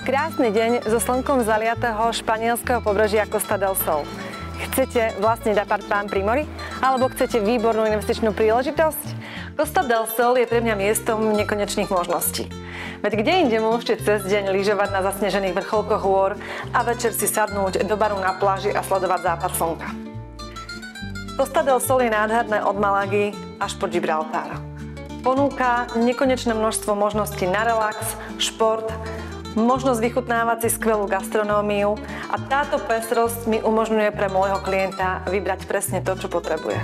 Krásny deň zo slnkom zaliatého španielského pobrežia Costa del Sol. Chcete vlastniť apartmán pri mori? Alebo chcete výbornú investičnú príležitosť? Costa del Sol je pre mňa miestom nekonečných možností. Veď kde inde môžete cez deň lyžovať na zasnežených vrcholkoch hôr a večer si sadnúť do baru na pláži a sledovať západ slnka. Costa del Sol je nádherné od Malagy až po Gibraltar. Ponúka nekonečné množstvo možností na relax, šport, možnosť vychutnávať si skvelú gastronómiu a táto pestrosť mi umožňuje pre môjho klienta vybrať presne to, čo potrebuje.